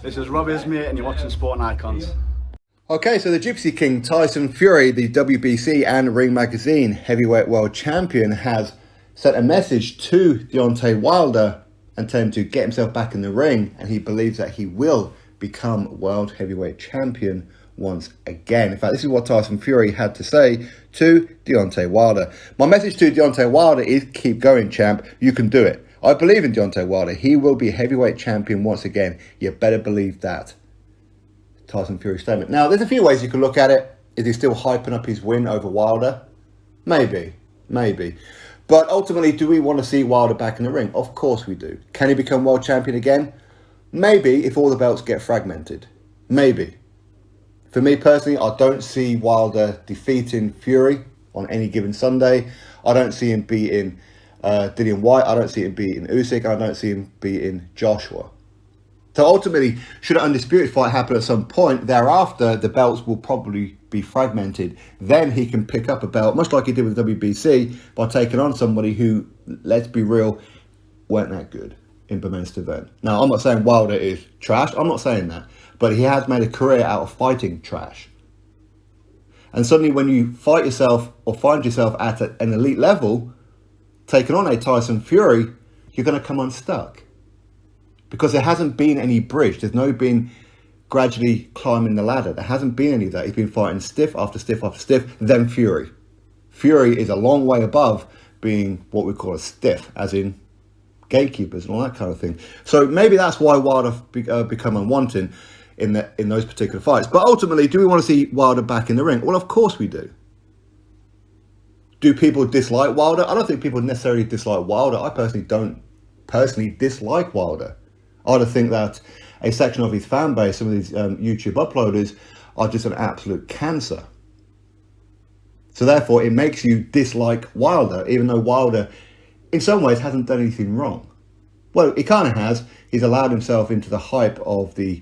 This is Rob Ismay and you're watching Sport Icons. Okay, so the Gypsy King, Tyson Fury, the WBC and Ring Magazine heavyweight world champion, has sent a message to Deontay Wilder and told him to get himself back in the ring, and he believes that he will become world heavyweight champion once again. In fact, this is what Tyson Fury had to say to Deontay Wilder. My message to Deontay Wilder is keep going, champ. You can do it. I believe in Deontay Wilder. He will be heavyweight champion once again. You better believe that. Tyson Fury statement. Now, there's a few ways you can look at it. Is he still hyping up his win over Wilder? Maybe. But ultimately, do we want to see Wilder back in the ring? Of course we do. Can he become world champion again? Maybe, if all the belts get fragmented. Maybe. For me personally, I don't see Wilder defeating Fury on any given Sunday. I don't see him beating Dillian White. I don't see him beating Usyk. I don't see him beating Joshua. So ultimately, should an undisputed fight happen at some point, thereafter, the belts will probably be fragmented. Then he can pick up a belt, much like he did with the WBC, by taking on somebody who, let's be real, weren't that good in Bermane event. Now, I'm not saying Wilder is trash. I'm not saying that. But he has made a career out of fighting trash. And suddenly when you fight yourself or find yourself at an elite level, taking on a Tyson Fury, you're going to come unstuck. Because there hasn't been any bridge. There's no been gradually climbing the ladder. There hasn't been any of that. He's been fighting stiff after stiff after stiff, then Fury. Fury is a long way above being what we call a stiff, as in gatekeepers and all that kind of thing. So maybe that's why Wilder become unwanted in those particular fights. But ultimately, do we want to see Wilder back in the ring? Well, of course we do. Do people dislike Wilder? I don't think people necessarily dislike Wilder. I personally don't dislike Wilder. I would think that a section of his fan base, some of these YouTube uploaders, are just an absolute cancer. So therefore, it makes you dislike Wilder, even though Wilder, in some ways, hasn't done anything wrong. Well, he kind of has. He's allowed himself into the hype of the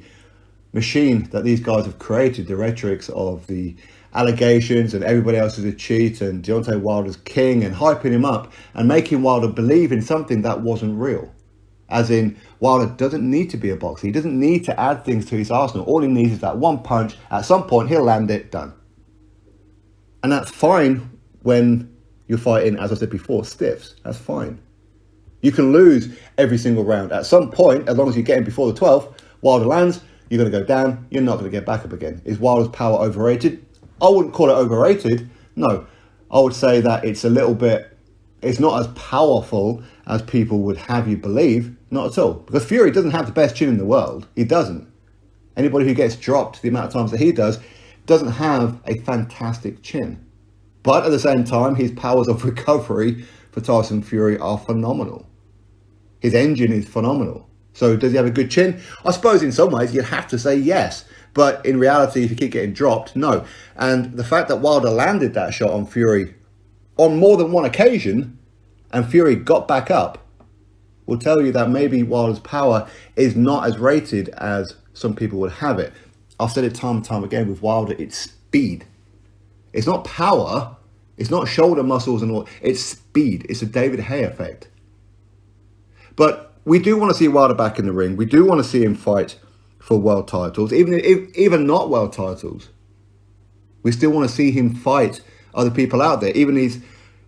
machine that these guys have created, the rhetorics of the allegations and everybody else is a cheat and Deontay Wilder's king, and hyping him up and making Wilder believe in something that wasn't real. As in, Wilder doesn't need to be a boxer. He doesn't need to add things to his arsenal. All he needs is that one punch. At some point, he'll land it, done. And that's fine when you're fighting, as I said before, stiffs. That's fine. You can lose every single round. At some point, as long as you're getting before the 12th, Wilder lands, you're going to go down. You're not going to get back up again. Is Wilder's power overrated? I wouldn't call it overrated. No. I would say that it's a little bit... It's not as powerful as people would have you believe. Not at all. Because Fury doesn't have the best chin in the world. He doesn't. Anybody who gets dropped the amount of times that he does doesn't have a fantastic chin. But at the same time, his powers of recovery for Tyson Fury are phenomenal. His engine is phenomenal. So does he have a good chin? I suppose in some ways you'd have to say yes. But in reality, if you keep getting dropped, no. And the fact that Wilder landed that shot on Fury on more than one occasion, and Fury got back up, will tell you that maybe Wilder's power is not as rated as some people would have it. I've said it time and time again with Wilder, it's speed. It's not power, it's not shoulder muscles and all, it's speed. It's a David Hay effect. But we do want to see Wilder back in the ring. We do want to see him fight for world titles, even not world titles. We still want to see him fight other people out there, even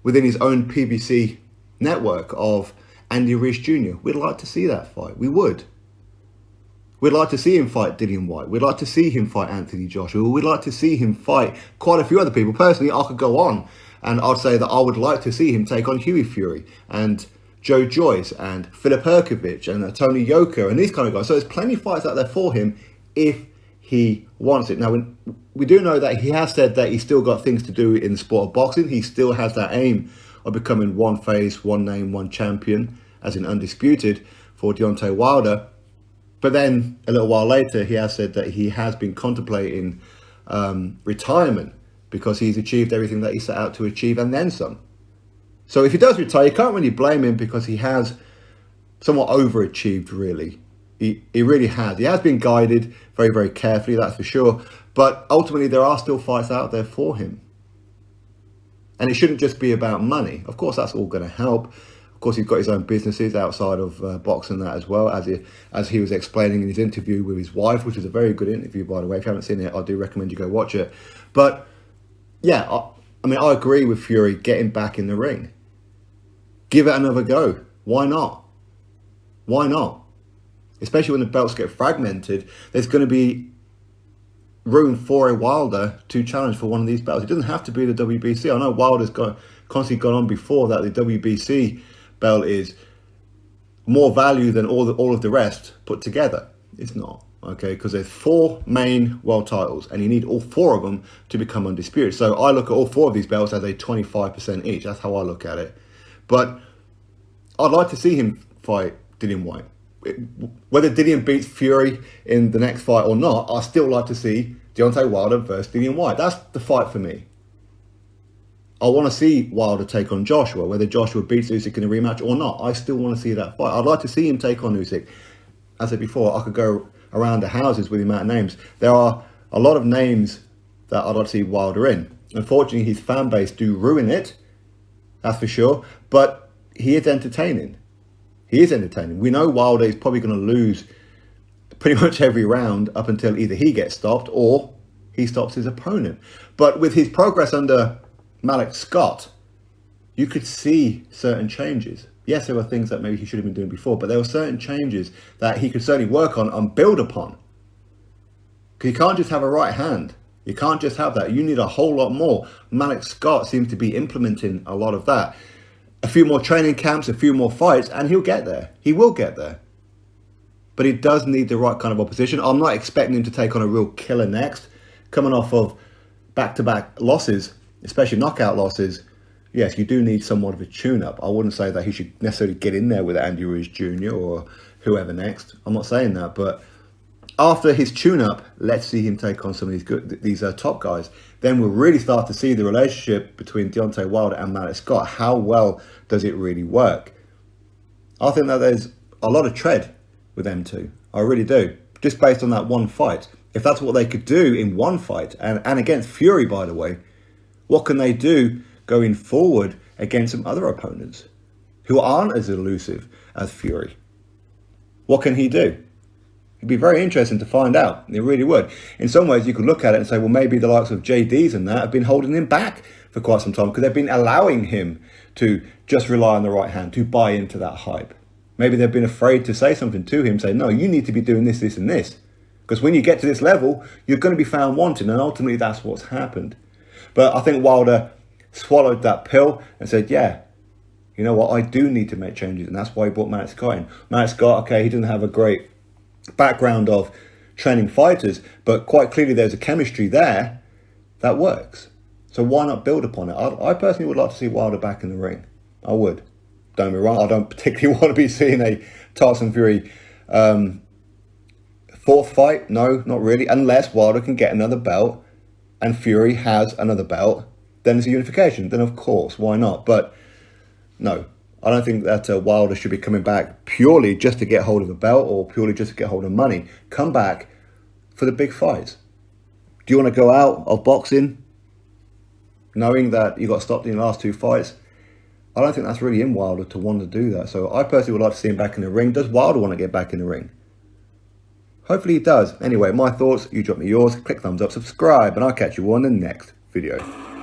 within his own PBC network of Andy Reese Jr. We'd like to see that fight. We would. We'd like to see him fight Dillian White. We'd like to see him fight Anthony Joshua. We'd like to see him fight quite a few other people. Personally, I could go on and I'd say that I would like to see him take on Hughie Fury and Joe Joyce and Filip Hrgovic and Tony Yoka and these kind of guys. So there's plenty of fights out there for him if he wants it. Now, we do know that he has said that he's still got things to do in the sport of boxing. He still has that aim of becoming one face, one name, one champion, as in undisputed, for Deontay Wilder. But then, a little while later, he has said that he has been contemplating retirement because he's achieved everything that he set out to achieve and then some. So if he does retire, you can't really blame him because he has somewhat overachieved, really. He really has. He has been guided very, very carefully, that's for sure. But ultimately, there are still fights out there for him. And it shouldn't just be about money. Of course, that's all going to help. Of course, he's got his own businesses outside of boxing that as well, as he was explaining in his interview with his wife, which is a very good interview, by the way. If you haven't seen it, I do recommend you go watch it. But yeah, I mean, I agree with Fury getting back in the ring. Give it another go. Why not? Why not? Especially when the belts get fragmented, there's going to be room for a Wilder to challenge for one of these belts. It doesn't have to be the WBC. I know Wilder's constantly gone on before that the WBC belt is more value than all of the rest put together. It's not, okay? Because there's 4 main world titles, and you need all 4 of them to become undisputed. So I look at all 4 of these belts as a 25% each. That's how I look at it. But I'd like to see him fight Dillian Whyte. Whether Dillian beats Fury in the next fight or not, I still like to see Deontay Wilder versus Dillian Whyte. That's the fight for me. I want to see Wilder take on Joshua. Whether Joshua beats Usyk in a rematch or not, I still want to see that fight. I'd like to see him take on Usyk. As I said before, I could go around the houses with the amount of names. There are a lot of names that I'd like to see Wilder in. Unfortunately, his fan base do ruin it. That's for sure. But he is entertaining. He is entertaining. We know Wilder is probably going to lose pretty much every round up until either he gets stopped or he stops his opponent. But with his progress under Malik Scott, you could see certain changes. Yes, there were things that maybe he should have been doing before, but there were certain changes that he could certainly work on and build upon. Because you can't just have a right hand. You can't just have that. You need a whole lot more. Malik Scott seems to be implementing a lot of that. A few more training camps, a few more fights, and he'll get there. He will get there. But he does need the right kind of opposition. I'm not expecting him to take on a real killer next. Coming off of back-to-back losses, especially knockout losses, yes, you do need somewhat of a tune-up. I wouldn't say that he should necessarily get in there with Andy Ruiz Jr. or whoever next. I'm not saying that, but after his tune-up, let's see him take on some of these top guys. Then we'll really start to see the relationship between Deontay Wilder and Malik Scott. How well does it really work? I think that there's a lot of tread with them two. I really do. Just based on that one fight. If that's what they could do in one fight, and against Fury, by the way, what can they do going forward against some other opponents who aren't as elusive as Fury? What can he do? It'd be very interesting to find out. It really would. In some ways, you could look at it and say, well, maybe the likes of JDs and that have been holding him back for quite some time because they've been allowing him to just rely on the right hand, to buy into that hype. Maybe they've been afraid to say something to him, say, no, you need to be doing this, this, and this. Because when you get to this level, you're going to be found wanting, and ultimately that's what's happened. But I think Wilder swallowed that pill and said, yeah, you know what, I do need to make changes, and that's why he brought Malik Scott in. Malik Scott, okay, he doesn't have a great background of training fighters, but quite clearly there's a chemistry there that works. So why not build upon it? I personally would like to see Wilder back in the ring. I would. Don't be wrong, I don't particularly want to be seeing a Tyson Fury fourth fight. No, not really. Unless Wilder can get another belt and Fury has another belt, then it's a unification. Then of course, why not? But no, I don't think that Wilder should be coming back purely just to get hold of a belt or purely just to get hold of money. Come back for the big fights. Do you want to go out of boxing knowing that you got stopped in your last 2 fights? I don't think that's really in Wilder to want to do that. So I personally would like to see him back in the ring. Does Wilder want to get back in the ring? Hopefully he does. Anyway, my thoughts, you drop me yours, click thumbs up, subscribe, and I'll catch you on the next video.